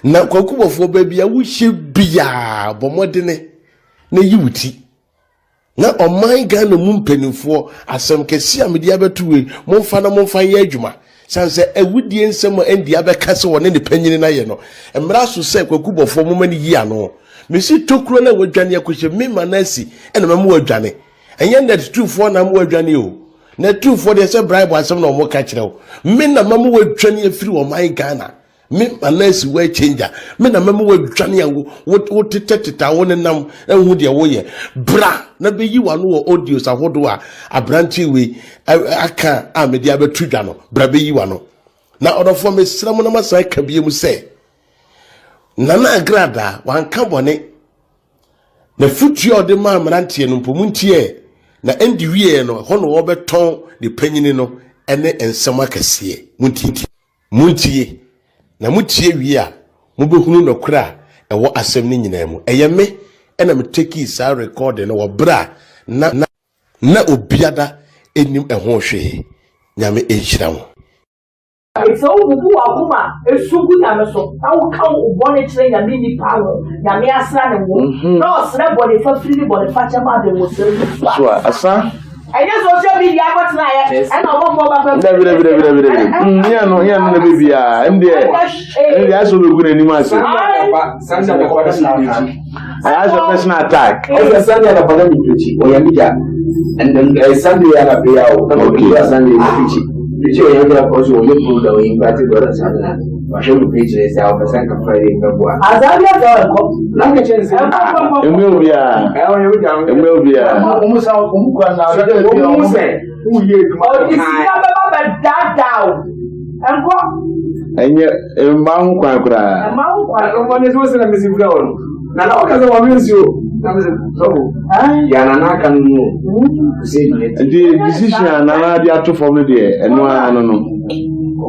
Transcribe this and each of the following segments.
na kwakubofo baby a wo hye bia bomodene na yiwuti na oman Ghana mu mpanimfo asem kesi amedi abetuwe momfa ye adwuma sanse ewudie nsem endi abekase woni ne panyini na ye no emra so se kwakubofo momani yi ano mesi tokuro na wadwane akohye mema na asi ena mamu wadwane enye net 24 na mu wadwane o na 24 de se bribe asem na omo ka kire o me na mamu wadwane afiri oman Ghana me manasi we changer me na mamu wadwane yango wo teteteta wo ne nam enhu de wo ye bra na be yi wano wo audios ahodo a abranti we aka amedi abetu dwa no bra be yi wano na odofo mesram na masai kabie mu se nana agrada wanka bone na futuo de ma amrantie no mpomuntie na endi wie no hono wo beton de panyini no ene ensem akase muntie na mutie wie a mubehunu nokura ewo asem ni nyina mu eyeme ena meteki sa recording no wo bra na obiada enim eho hwe nyame ehira wo it's all bubu akuma esugu nyame so na wo kan ubone kire nyame ni pawo nyame asra ne wo no sra body fa free body fa chama de wo sere so asa I just social media got na ya and omo ba ya no bibia ndi aso be gure ni mase sanda na kwa aso personal attack sanda na kwa mpichi oyamija and sanda ya na pia o kama kwa sanda ni mpichi oyamija kwa so yo pro da o impact do sanda washo mpichi le sa o sanda ka Friday ngabwa azabia do ko na ke chense emobia umusa umukwa na umuse uye o isika baba dadao enko enye embangu kwa kura embangu kwa mbone zose na misibuka ono na na wakaza wa menzio na misibuka ya nanaka nnu the decision na dia to form de eno ano no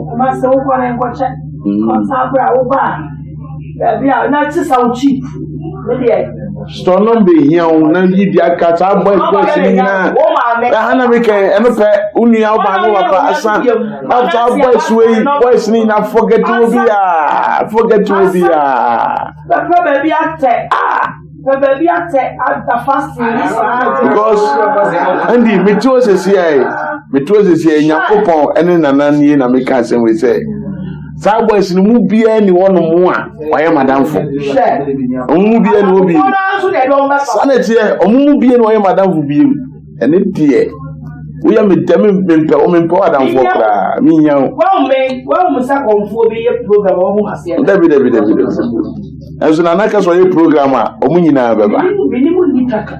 kuma se ukwa na enkoche konsabra oba bia na tisa uchi media stono be hian na yidi aka ta boy ni na hana me kan emepe unu oba no wapa asa after boys ni na forget to be baby ate at the fasting because andi metose sie nyakopon ene nananie na me kan sem we say sa boys ni mu bia ni wono mu a waye madamfo mu bia ni obi sanete omu bia ni waye madamfo biem ene die we am mpe o mpe adamfo kra mi nya wa mu sa konfo bi ye program o mu ase david enso na naka so ye program a omu nyina beba binimu nitaka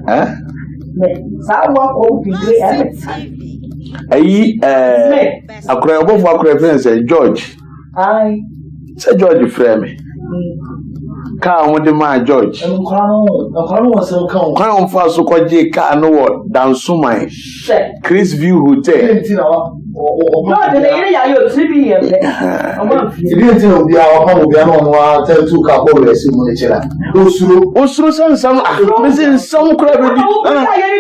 sa wa ko bi ayi akra obofo akra friends George ai say George frame ka ho de ma George nkwano wasem ka kan on fa so kwaje ka no wo Dansuman Chris View Hotel no de le ya yo 3 billion identi no bia wa pa mo bia no wa tell two ka bo resi mo ne chira osuro sansam me sin sam kura be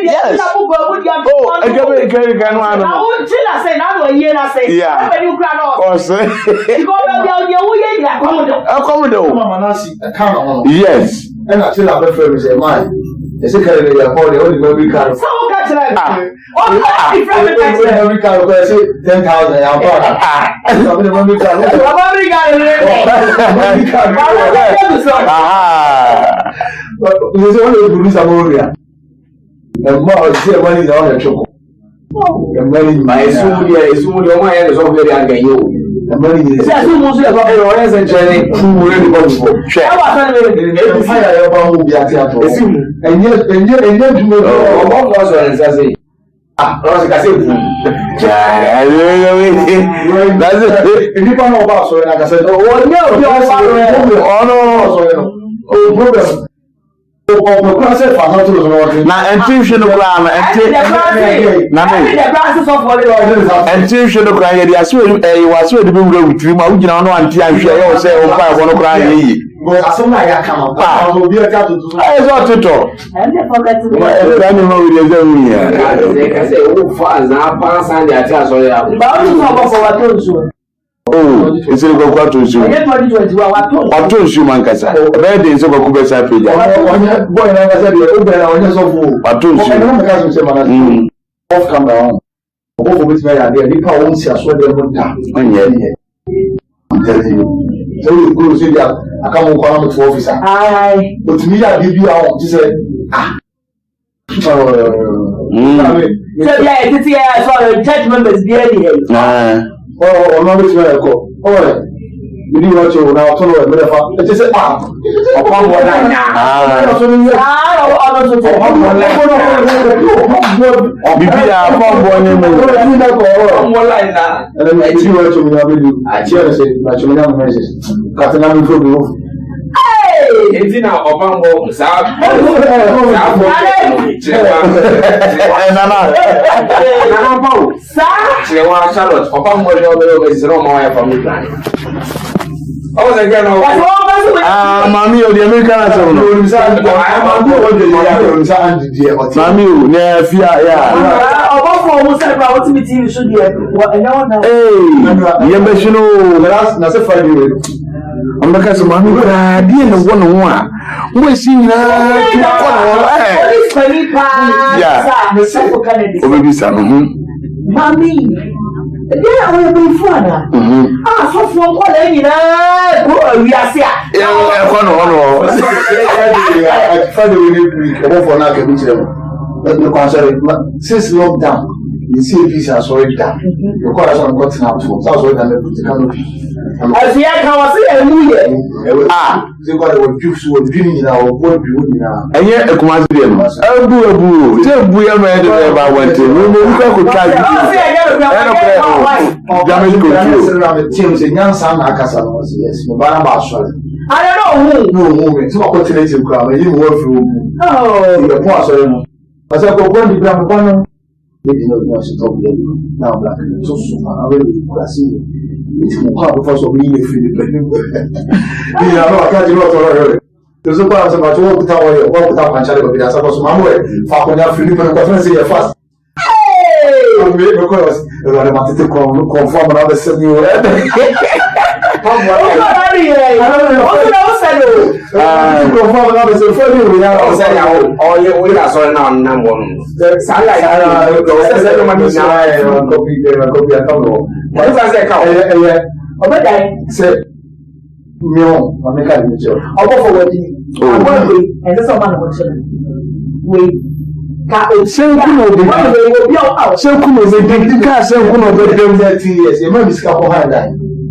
yes oh agabe ga no ano na o chila say na no ye na say yeah be kura no o say because be wo ye ya akomodo mama manasi ka no yes and I tell our friend say man they say carry the boy the only baby car so ka chira every car go say 10,000 ya ba so the baby car but you say when you produce a movie and more say money na on the choco the money my sumuli o ma ya so very agayo the money is say so mo so e o yen se chere fu re ni bofo e wa sa e fire ya ba mu bi ati ato enye jumo o mo ko so en say no se case fu that's it if you don't know about so like I said o ni o bi o pa o problem o ko se fa no to no na intuition no kra na na me the process of what it intuition no kra ye dia so waso de be wura wutiri ma ugina no anti ahwe ye o se o pa bo no kra ye yi go asoma ya kama pa o bi ata to so tuto and the forget to ni ma wuri ze mu ya se o fa za pa san de ati aso ya ba o so go for what to Oh, it's a go to you. What told you, Mancasa? Red is over Kubesa Pilla. Boy, I said, what told you? Off camera. Over with my idea, the power won't see us where they would down. I'm telling you. So you go see that I come on call to officer. Aye. But to me, I give you out. She said, So yeah, it's here. So the church members there. Oh, no, which way I go. Oh, you didn't watch you now. Turn away, but I just said, upon one line. It's now upon Charlotte, upon what is no more from the plan. Oh, again, Mammy, the American Mammy, near Fia. I'm because of Mammy, but I didn't want to want. We're seeing Mommy, yeah, we'll be fun. So from what I we are here. Since lockdown, the CAPs are already down. The quarters are gotten out for South Sudan. As the air can see a new year. They got a juice with dreaming in our board. And yet, a command them. I'll do a boo. Tell Buya man that I went to. We could try James and young son, Akasa was yes, Mobana. I don't know who. No, it's not continuing crowd. I didn't work for the poor. As I go on the ground, they did not know to talk them. Now, black and so soon. I will see. It's more hard because of me. If you I can't do it. There's a part about walk without my child because I was my way. Falcon, Philip, and conference here fast. Because I wanted to conform another 7 year old.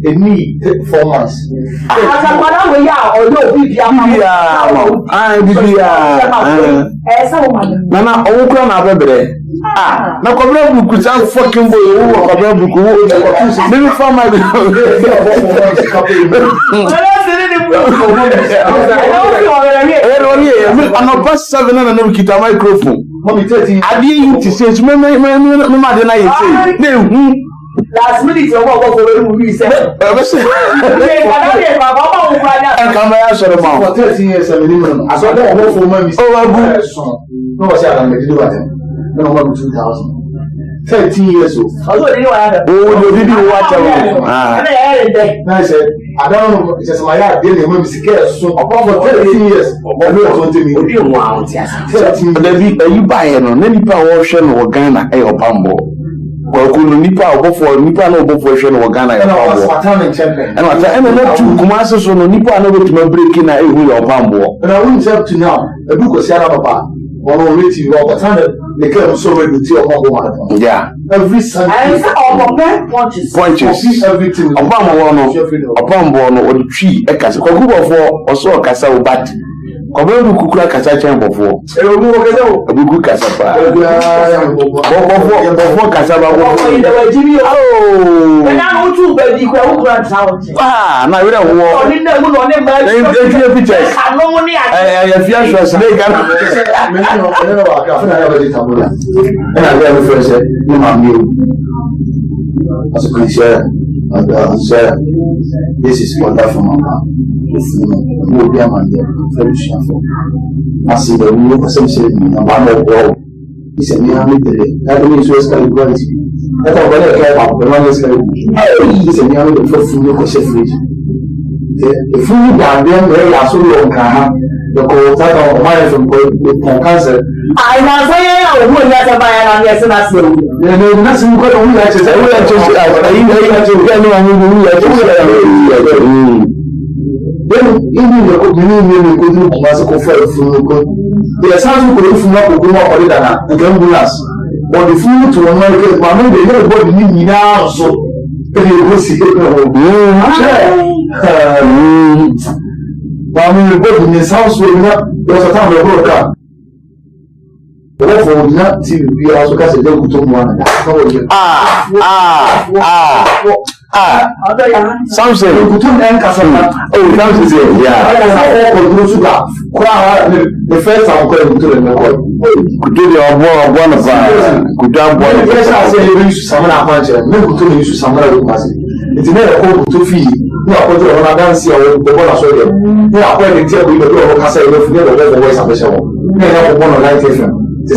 A need 4 months. Nana, now come fucking boy. Maybe for my I'm a bus 7 and I'm a microphone. Mommy, 30. I didn't say, last minute, you're going to be said. And come here, sir. For 13 years, I'm minimum. I saw that whole for money. Oh, no, I said I'm going to do it. No, 2000. 13 years old. Oh, did you watch it? I said, I don't know, it's just my heart dealing with Mr. So, apart from 13 years, you buy it on any power ocean or Ghana or Pambo. Well, couldn't Nipa before Nipa no operation or Ghana and two Kumasos on Nipa no to breaking a wheel or Pambo. And I wouldn't up to now. A book was Sarah Papa. Or already over time, they came so ready to your home. Yeah. Every Sunday, punches. Everything. Upon one or the tree, a cassa, or so a cassa bat. Come on, cook a cassa chamber for a good cassava. Before cassava. Oh, now we don't want pictures. This is wonderful, Mama. Will be a man there, very shameful. I see the new association in one of all. It's a Miami today. That means you can go and see. That's what I care about. The one is going to it's a Miami the first food you can say free. The food down there, very absolutely the contact of my from cancer. I was saying, I wouldn't let a buy and yes, and that's the nothing good on that. Then, even the community could do massacre for the sounds of the Fumo Polidana, the Gambulas, or the food to America, but maybe everybody need now, so can you go see it? Mammy, in this house will not, there's a time of work. Therefore, not see we also got a joke to one. Something. Oh, Samson, yeah. The first time going to the record. Could do the one of could have one. Yes, I say you use some punch and no to use some other capacity. It's never called to feed. No, I put it on a dance here with the bonus of them. They are playing the table with the door of Casa, if you never the voice of the show. They have one of 90 FM. They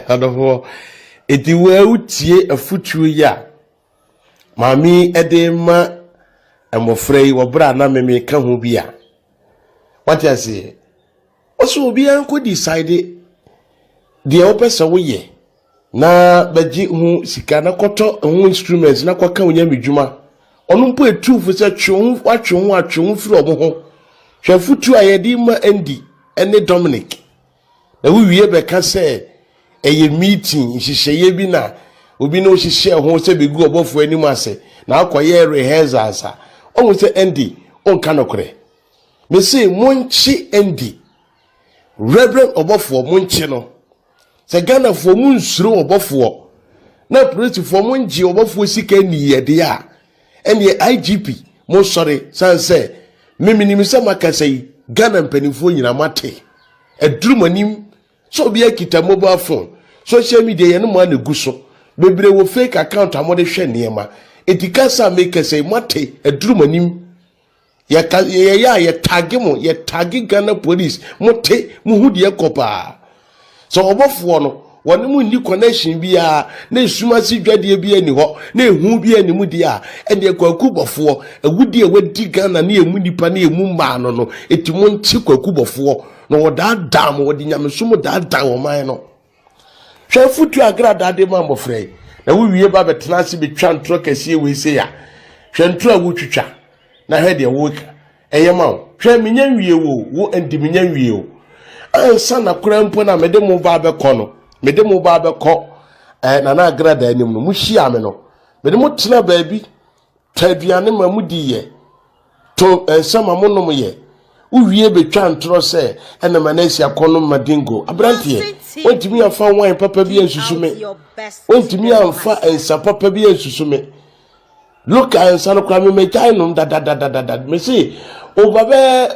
Adofo eti we utie afutuo ya mami edema emofrei wo bra na meme ka ho bia what I say oso obi an ko decide de opesa wo ye na baji hu sika na koto hu instruments na kwaka onya medjuma onu mpo etu fu se twon atwon firi obo ho hwe futu ayedi ma Andy ene Dominic na wiwie be ka se eye meeting hihye bi na obi no hihye ho se be gu obofo anim ase na akoye rehearsals a o se Andy on kanokre me say monchi Andy reverend obofo monchi no se Ghana fo munsuro obofo na police fo monji obofo sika ni yede a ene IGP mo sorry sanse memini se makasai Ghana mpanifo nyina mate edurumanim so bia kita mobile phone social media ye no ma na guso bebre wo fake account amode hwe niema etikasa make say mate edurumanim ye tag Ghana police mote muhudi ekopa so obofo no woni mu ni connection bia na esumasi dwade bia ni ho na ehu bia ni mu dia ene kwakubofo awudi e wadi Ghana na emu nipa na emu ma no etimu nchi kwakubofo no woda dam wodi nyamesum da wo man no hwe futu agrada de ma mbofrei na wiwie ba betenase betwa ntro kase we se ya hwe ntro a wotwitwa na hwe de wo eyema hwe menya wie wo Andy menya wie o ansa na kurampo na mede mo ba bekọ no mede mo ba bekọ na agrada anim no muhia me no mede mo tena baabi taduane ma mudi ye to sama mo nom ye uwie betwa ntro se ena manasi akono madingo abrantie ontimi afa wan papa bi ansusume ontimi anfa ensa papa bi ansusume look ansa no kwa me mekai no da me say o babe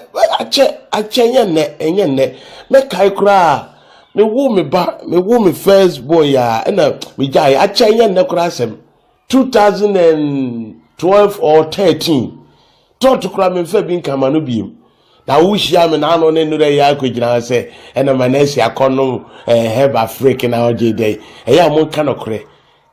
ache nyenne me kai kura me wo me first boy ya ena me jai ache nyenne kura asem 2012 or 13 to kura me fa bi nkama no biem na wo hia me na no ne nure ya akogina se ena manesi akono heba africa na oje dey eya mo nka no kure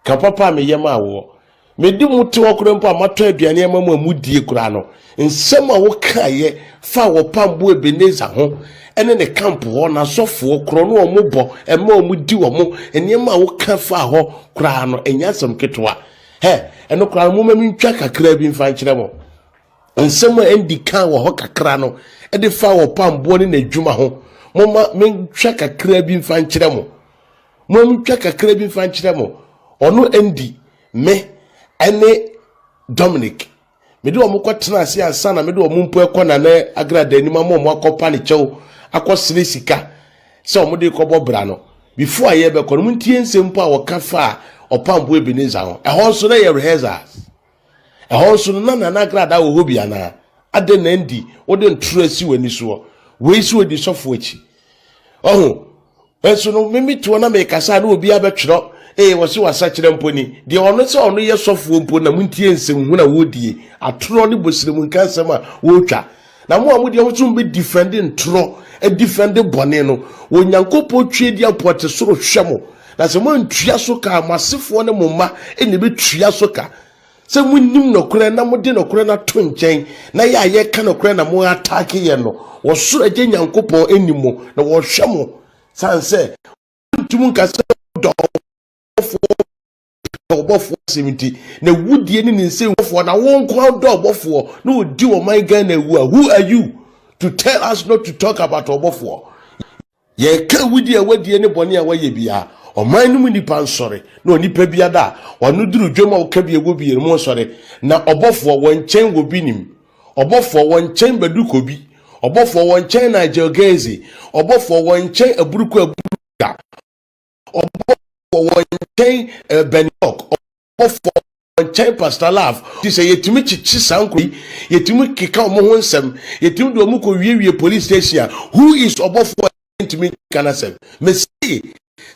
ka papa me yema wo me di muti okure mpo amato aduane ema mu amudie kura no nsem a wo kaye fa wo pambo Ebeneza ho ene ne camp ho na sofo okro no omubo ema omudi wo mo enema a wo ka fa ho kura no enyasem ketwa eno kura mo mami ntwa kakra bi mfa nkire mo nsem a Andy kan wo ho kakra no ede fa wo pambo ne nadwuma ho moma me ntwa kakra bi mfa nkire mo ntwa kakra bi mfa nkire mo ono Andy me ene Dominic me do mo kwatena ase ansa na me do mo mpo ekona na agrada anima mo akopa ne chew akosire sika se o mo de kobo bra no before aye be kono muntie nsem a woka fa opambo Ebeneza ho ho so na ye rehearsals ho so na agrada wo hobi ana ade na Andy wo de ntrasi wani so we si odi sofo echi eso no mimi to na me kasa na obi abetwero wose wasa kire mponi de ono se ono ye sofo mpo na muntie nsem hu na wodie atro ne bosire mu nkansem a wotwa na mo amudi ho so be defending tro a defend bɔne no onyankopɔ twie di apote soro hwemo na se mo ntua so ka masefo ne mo ma ene be tua so ka se munnim nokore na mo de nokore na to nkyɛn na ye ka nokore na mo attack ye no wo soro agye nyankopɔ enimo na wo hwemo sanse ntum nka se do obofo semiti na wudie ni nse wofo na won kwa do obofo na odi wo man Ghana ewu who are you to tell us not to talk about obofo ye ka wudie wadie ne bone a waye bia oman no mu nipa nsore na onipa bia da onu duru dwoma wo ka bia go bia mu nsore na obofo won chen wo binim obofo won chen baduko bi obofo won chen na geogezi obofo won chen aburuko aburuka obofo won chen benok obofo won chen pastor love ti say yetimi chichi sanko yetimi keka omo ho nsem yetimi do mu ko wiewie police station who is obofo yetimi kana sem mesi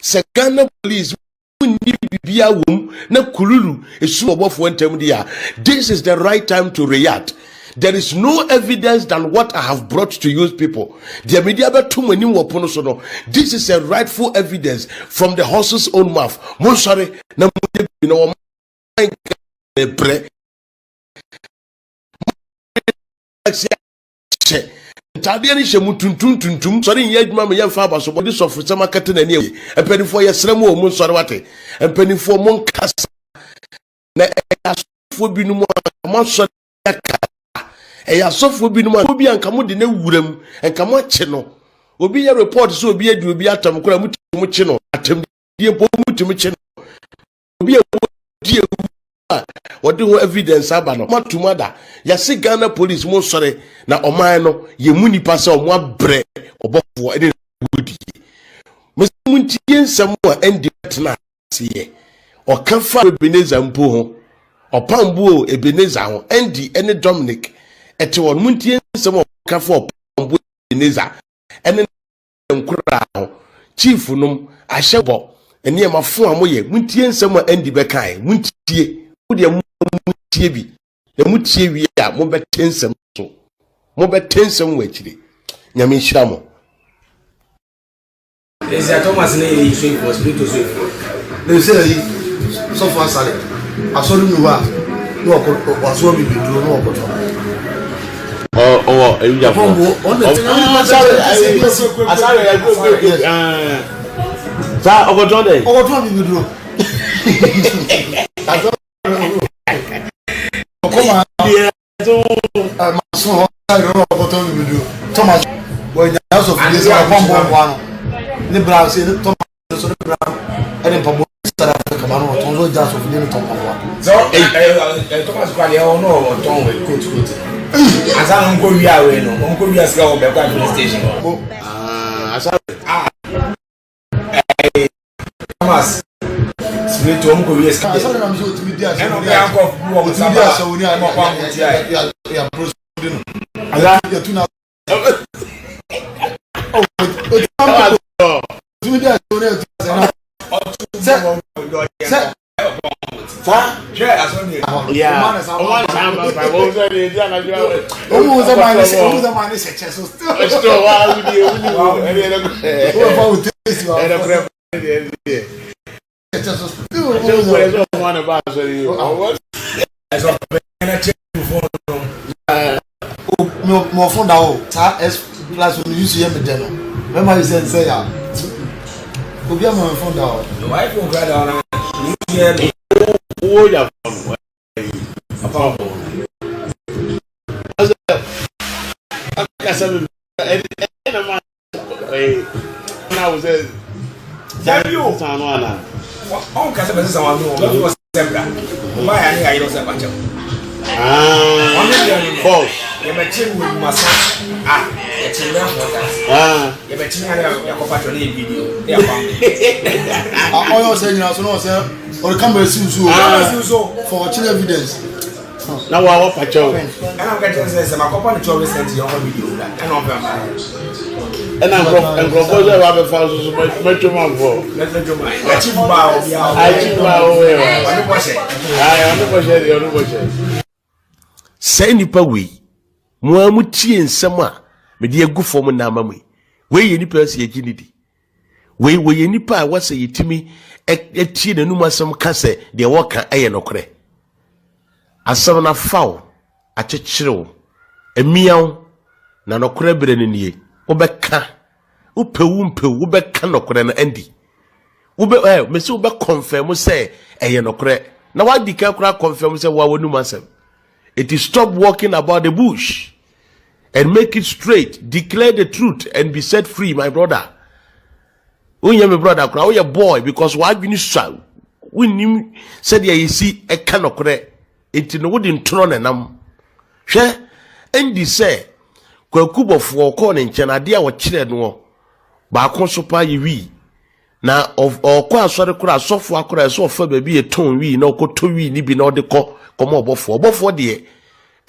se Ghana police ni bibia wom na kululu esu obofo ntem dia. This is the right time to react. There is no evidence than what I have brought to you people. The media betu mani wopono so no. This is a rightful evidence from the horse's own mouth. Mo sorry na mo you know pre tade ani hye mutuntuntuntum sori nya adwuma me yemfa abaso body soft sama kete na ni empanifo yesrem o mu sori wate empanifo mo nkasa na asofo binum mo sori aka asofo binum obi anka mo de na wuram enka mo kye no obi ya report so obi adu obi atam kora mutum kye no atam die po mutum kye no obi die what do evidence abano matumada ya se Ghana police mo sore na oman no ye muni pasa omo abre obofo ede wudi mesunti ensam a endi tena siye o kan fa Ebenezer mpo ho opambu Ebenezer ho endi ene Dominic ete won munti ensam o kan fa opambu Ebenezer ene nkura ho chief num ahyebo ene mafo amoye munti ensam a endi bekai muntie wode mutie bi na mutie wi a mo betensem so mo betensem wachire nyame nhira mo Ese Thomas na yi so for spiritual so for they say so far sale asori nu wa no ko aso bi duro no ko to eya fo asare ya go sa ogoton de bi duro Comment maçon Thomas boy na so fi se bombo wano ni bra se Thomas so ni bra ene pa bo sara ka ma no ton so ja so fi ni Thomas wa so Thomas kwa le no ton we coach asa no ko wi awe no on ko wi aska o be kwa police station asa Thomas spiritual mo ko wi aska asa na mi so ti dia se no ya ko bu o sa ba so ni mo kwa mo ti ya prosperino ala ya tuna mo funda o ta es plus on use here me deno remember you say ya obi am mo funda o the wife on grad on you hear me o ya fun apa bo asa me ena ma na was tell you san wana on ka se be san wana o be sembra o ba ya ni ga yiro se ba chem false. You bet you with massa. It's in that. You bet you have a compatible video. All saying you know, sir, or come back for chilling evidence. Now, what patrol? And I'm getting this. I'm a company to send you on video. And I'm proposing to have a thousand metro man for. Let me do mine. I cheap bow. I understand. Say nipa we mo amutie nsem a me de agu fom na amamwe we ye nipa se ye di we ye nipa wa se yetimi etie nanum asem ka se de wo ka eye nokre asem na fawo akyekyerew emiaw na nokre bere ne nie wo beka wo beka nokre na andi wo be me se wo be confirm say eye nokre na wa di ka kura confirm say wa wonum asem. It is stop walking about the bush and make it straight. Declare the truth and be set free, my brother. Oh, yeah, my brother, oh, yeah, boy, because why you need when you said, yeah, you see, a cannot correct it in the wooden throne and share and they say, Kubo for corning, China, dear, what children but consupa ye now of all quite sorry, could software could I so for baby a tone we no go to we ni be no the call. Come on, before the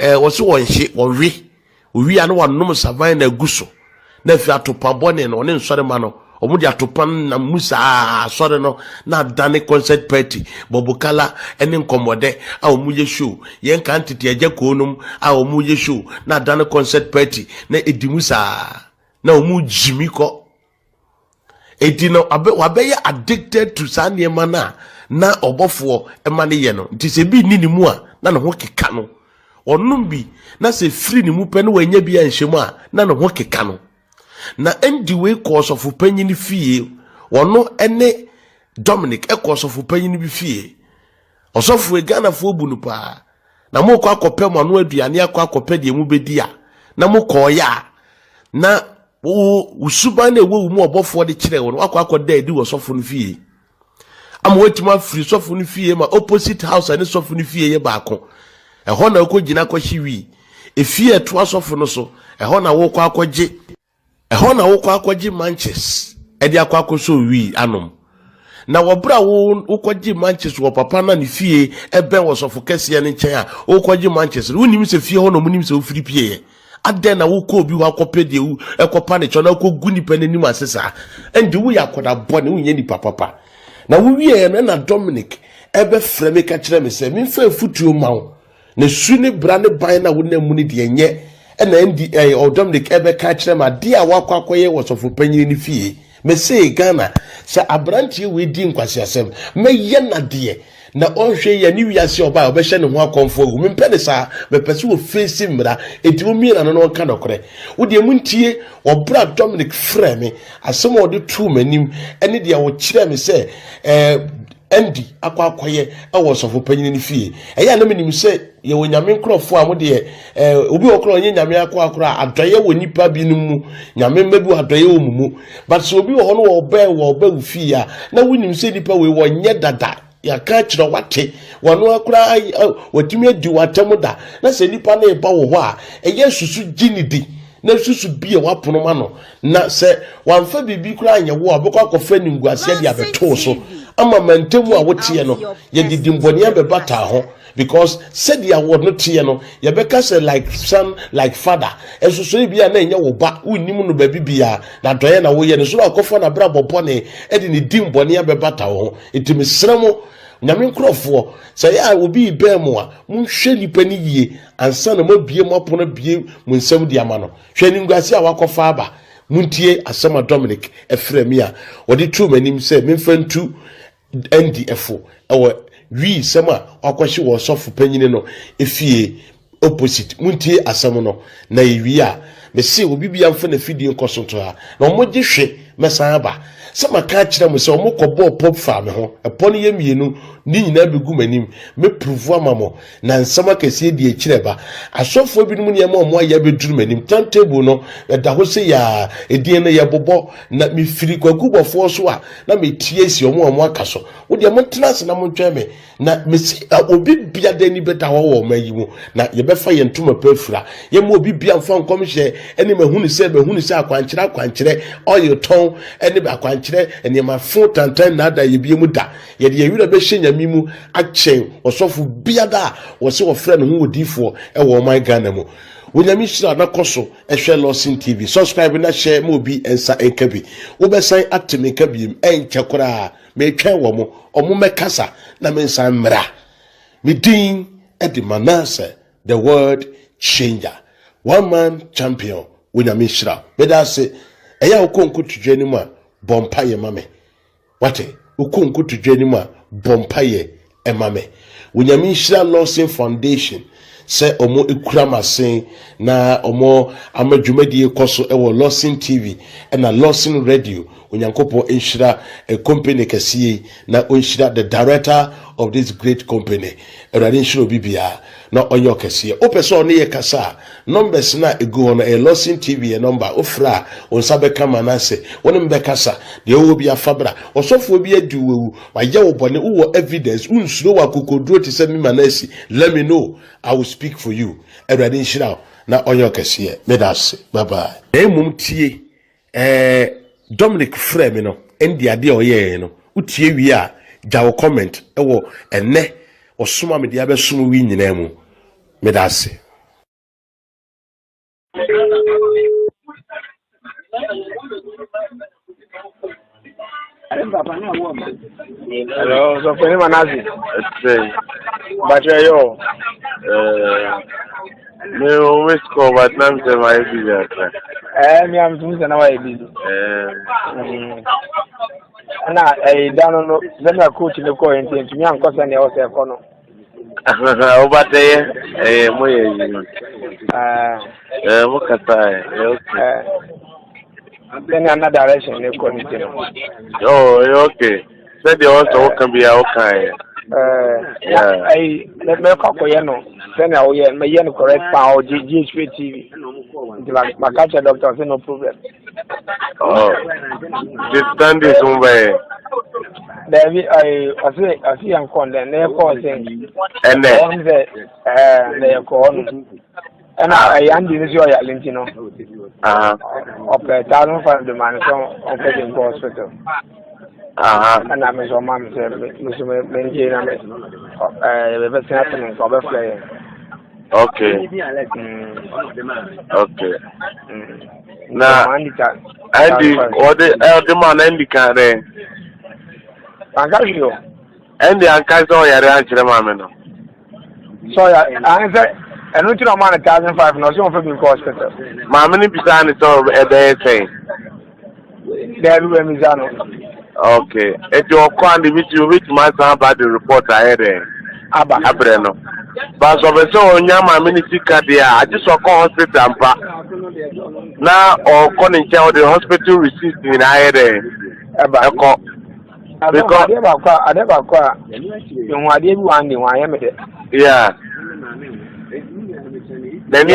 was one shit or we are no one no surviving a gusso. Never to Pambone or in Sodomano, or would you to Pan Musa, Sodano, not done concert party, Bobocala, and incommode, our Muja shoe, young quantity a jaconum, our Muja shoe, not done concert party, ne edimusa, no mu Jimiko. Etino abe addicted to Sunday mana. Na obofo emane ye no nti se bi ni mu a na ne ho keka no onum bi na se free ni mu pe no wanya bi anhwemu a na ne ho keka no na endi we course of panyini fie wono ene Dominic course of panyini bi fie osofu e Ghana fo bu no pa na mo kwa kope mo no aduane akwa kope de mu bedi a na mo koya na usuba na ewu mu obofo de kire wo akwa akoda edi wo sofu no fie. I'm waiting my free soft on fee, my opposite house and soft on fee bako. A honor ko jina ko shiwi. A fear twas of no so. A honor walk akwaji. A honor walk akwaji manches. Edi akwako so we anum. Na wabra wo ukwaji manches wo papa na ni fie ebe wo so fokese ya ni nchen a ukwaji manches. Wo nim se fie hono munim se ofiri pie. Aden na wo ko obi wo akopede wu ekopa ne cho na ko guni panenim asesa. Endi wo yakoda bone wo nya ni papa. Na we na Dominic ebe freme ka kire me se me fa futuo mawo na suni brane ban na wona mu ni de enye na ndi o Dominic ebe ka kire ma de a wakwakoye wosofu panyin ni fie me se Ghana se abrantie we di nkwase asem me ye na de na onhwe ya ni wiase oba obehye ne ho akonfo gu me mpede sa me pese wo face mra etiwo mi na no ka dokore wo de mu ntie obra Dominic frame asem o de tu manim ene de wo kire me se Andy akwakoye ewo sofo panyin ni fie eya na menim se ye wonyame nkrofo a mo de obi okro onye nyame akwa adoye wo nipa bi no mu nyame mabu adoye wo mumu but so obi wo ho no wo ba fie a na wonim se nipa we wonye dada ya ka kire wate wono akura watimi adi watemu da na se nipa na eba wo ho a eye susu ginidi na susu bie wapono ma no na se wamfa bibi kura anye wo abekwa kofa ninguase dia beto so ama mantemu a wotie no ye didimboni abebata ho because said ya would not tie no ye beka say like son like father esusu bia na enye wo ba unnim no baby bia na doye na wo ye no so akofo na bra bobone e di ne dimboni abebata ho etimi sremo nyame nkrofo say ya obi bemu a munhwe nipa ni yie ansa na mabie mapono bie munsem di ama no hwe ni nguase a wakofa aba muntie asema Dominic efremi a wodi tu manim say memfantu NDF ewo wi sema akwahye wo sofu panyine no efie opposite muntie asem no na ewi a me se obi bia mfa na fidie nkosonto ha na omoje hwe mesan aba sema ka kire mo se omokobo pop fa me ho epo ne yemienu ni nyina begu manim me prove amamo na nsema kese die kire ba asofo bi no ne ma omo ya beduru manim timetable no da ho se ya edien na ya bobo na me firi kwagubofo so a na me tie si omo akaso wo de mo tenase na mo ntweme na me obi bia da ni beta wo mayi mu na ye befa ye ntoma pafura ye mo obi bia mfa nkom hye ene mahunu se akwankyere oil ton ene akwankyere ene ma fo tantan na da ye bia mu da ye de yewira be hye nyame mu achen osofu bia da wo se wo frɛ no ho odifo e wo my Ghana mu wonyame shira na koso ehwe Lawson TV subscribe na share mo bi ensa enkabi wo be san ateme kabiem enche kora me twa wo mo omo mekasa na me san mra me din Eddie Manasseh the world changer one man champion wonyame shira be da se eya ukonku tudwe ni mu a bompa ye mame wate ukonku tudwe ni mu a bompa ye emame Unyami Shira Lawson Foundation say omo ekuramasen na omo amadwumadi ekoso ewo Lawson TV na Lawson Radio Unyankopo Enshira a company kesiye na Onshira the director of this great company Erade Nshiro Bibia na onyo kesiye opeso ne ye kasa numbers na ego hono a Lawson TV a number ofra onsabe kama na se wonim be kasa de wo bia fabra osofo bi adiwu wa ye wo bone wo evidence unsuro wa kokoduro ti se mi manasi let me know I will speak for you Erade Nshira na onyo kesiye medase bye bye emum tie Dominic Frame no endi ade oye no utie wi a jawo comment ewo enne osuma me dia be sumu wi nyina mu medase Hello, so for him Manazi. But yo, me always call but now say my busy. Me am doing na why busy. Na down no then I coach the call into me am cause na o say kono. Obate mo ye. Mo kata okay. Then another direction they call it. Oh, okay. Said they also can be okay. I let me call you know. Then I will my correct power GHP TV. My culture doctor say no problem. Oh, this stand is somewhere. David, I see I'm condemned. They call saying, and then they call. And I am the issue of Lintino. Of 1,500 man on the hospital. And I'm so mom said, Mr. Menjina, happening for the player. Okay. Okay. Now, Andy, what the man Andy can then? Angario. Andy and Kazo, your answer, Mamma. So I said, and we don't mind 1,500 no so for the hospital. Mamma Pisani so a day saying. There we Mizano. Okay. At your quantity which must have about the report I had Abba Abreno. But so Yama Minisika there, I just saw hospital now or calling the hospital receipt in I had because I never call you want everyone in Miami. Yeah. Then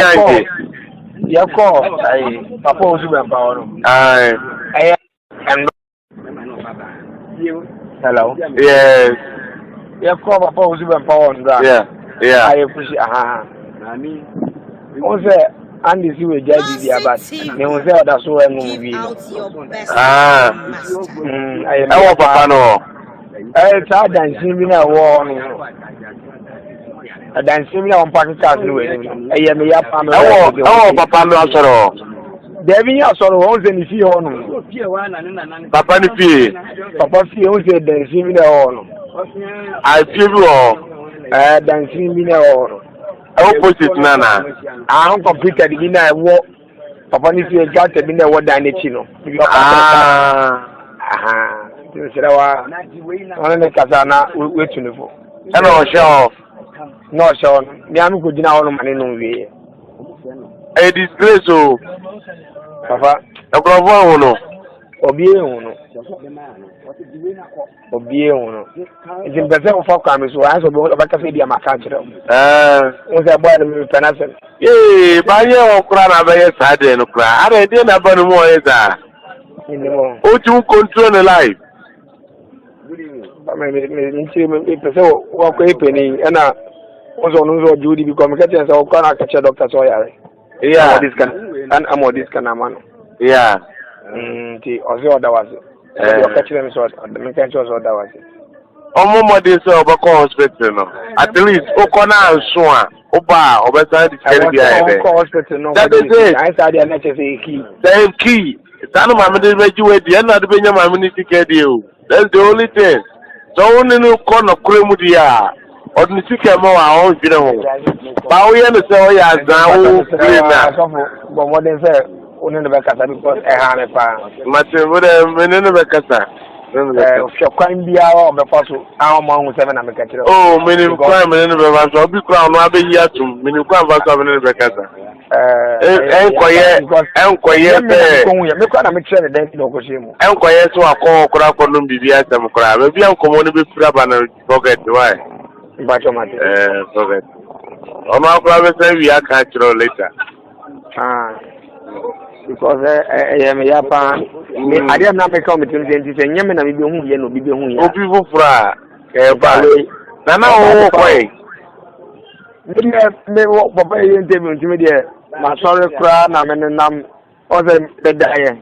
you call Papa Power. And hello. Yes. You call Papa Power. Yeah. Yeah. I appreciate. Also, Andy see we judge the but they will say that's why movie. I want Papa no. It's hard dancing in a war. A dancing on Pakistan. I am a Papa no sorrow. There be a sorrow and if you own Papa Nipi. Papa feels a dancing in a horn. I feel all dancing in a horn. Opposite Nana. I don't complete the dinner. Papa Nipi got the dinner. What Danechino? One the Kazana waiting for. Hello, show. No, Sean. The I'm good now on money no way. A disgrace, oh, Papa. A bravo, no. Obie, it's in the for coming, so I answer about a cafe, my country. Was a boy with Panasson. Yea, by your crown, by your side, and cry. I didn't have any more as that. Oh, you control the life. I mean, so walk away penny, and I was on Judy become catching so can I catch a doctor Sawyer. Yeah, this can and I'm this can a man. Yeah. Also, that was it. Catching them so the mechanic was that was it. Omo this hospital. At least Okona and Swan, Oba, Obasa, the hospital. That is it. I said the necessary key. The key. That's my graduate, the end of the Benjamin deal. That's the only thing. So only no corner Kremudia or the Sika more our own general. But we understand, yes, now, but what they say, one ne bekasa because ha me pa mate wo de mene ne bekasa hwɛ kwan biara ɔbɛfa so a ɔma hu sɛ na meka kyerɛ oh mene kwan mene ne bɛfa so obi kura no abeyi atum mene kwan fa so mene ne bekasa enkoye me kwa na me kyerɛ ne dan na ɔkɔhyɛ mu enkoye so akɔ kura kɔ no bibi asɛm kura ba bia nkomo ne befura ba na pocket why bacho mate pocket ono akura be say wi aka kyerɛ later because me ya pa me ade na me ka me tin sɛ nyame na me bi hu ye no bi hu ya obi fufura ba na na wo kɔe me papa ye ntemi ntimi de ma sorry kra na me nam o se be dae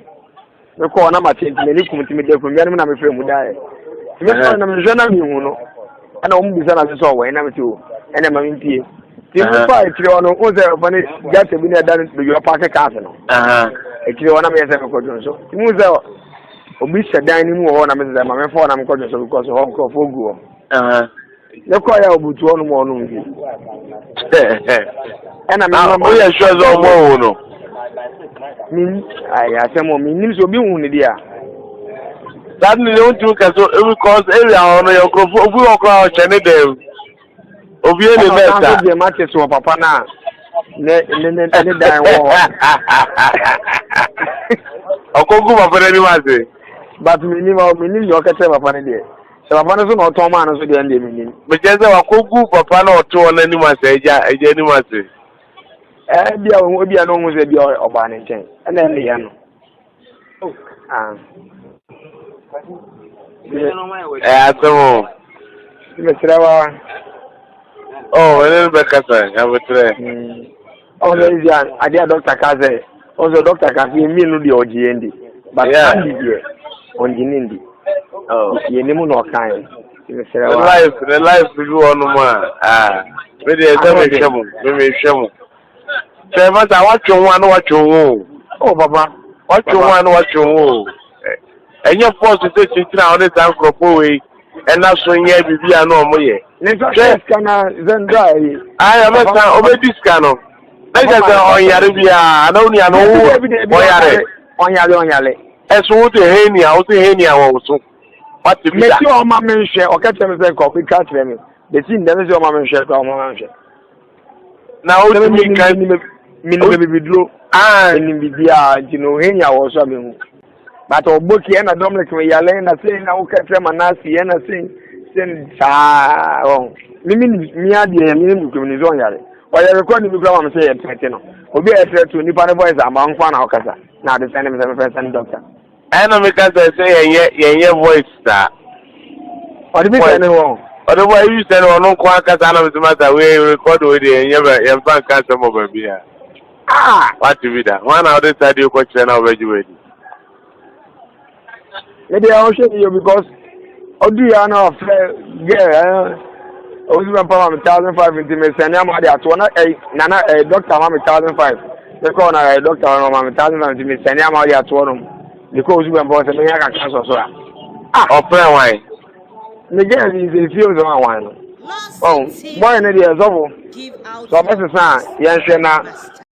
me ko na ma tin me ni kum ntimi de ko me na me frɛ mu dae me so na me jana mi hu no ana o mu bisa na so wo na me ti o ene ma me pie ti mu pa ikire ono o se fani gate bi na dan do yo park car no ikire ona me se ko jon so ti mu se obi shedan ni mu ho na me se ma me fo na me ko jon so because ho ko fo gu ne ko ya obutu onu mo onu ngi ena me no o ye sure zo mo wo no min ay asemo min nim so bi hu ni dia that ni o tun ka so because area ono yo krofo obi o kra o chene dem obi e ne meta de mate so papa na ne dan wo okogu papa ni ma se but min nim yo ka se papa ne de se papa ne so na oton ma no so de ande min nim me je se wakogu papa na oto na ni ma se eja ni ma se bia obi a no hu se bia oba ne nchen na ne ya no asemo me trawa oh ene bekasa ya betre o le dia adia doctor kaze o zo doctor ka fi mi nu di oji ndi but andi die onjinindi ye ni mu no kan me trawa life du onu ma me de se me hwemu se ma ta wa twon no wa twon oh papa wa twon no wa twon enye force te chichira on the crop we ena so nye bibia na omoye ne so kana zendai aya meta obediska no na je on yare bia na uni anu onyale eso wo te henia wo so what be that me ti o ma me hwe o ka tell me say ko bi ka tell me the thing dem say o ma me hwe ko o ma hwe na o ti mi kan mi no be bidro ni bibia jino henia wo so me hu but oboki na domle ke yale na say na o ka tell manasi na say sa mi ade mi ni ko ni zo yare o ya record ni bi kwa ma say e tete no obi e tete ni pa ne voice ama nkwa na okasa na de send me say doctor ena me ka say yenye voice ta o de bi say ne wo o de boy you say no nkwa akasa na me say we record we de yenye bank ka say mo ba bia what be that one out the study ko chere na obeji we di maybe I will show you because odu ya na get ozu me pa 1,500 into me send am ade ato na doctor ma 1,500 they call na doctor no ma 1,500 into me send am ade ato no because ozu me pa say me ya ka cancel so open why me get is feel so one oh boy na dey so so best say yan hwe na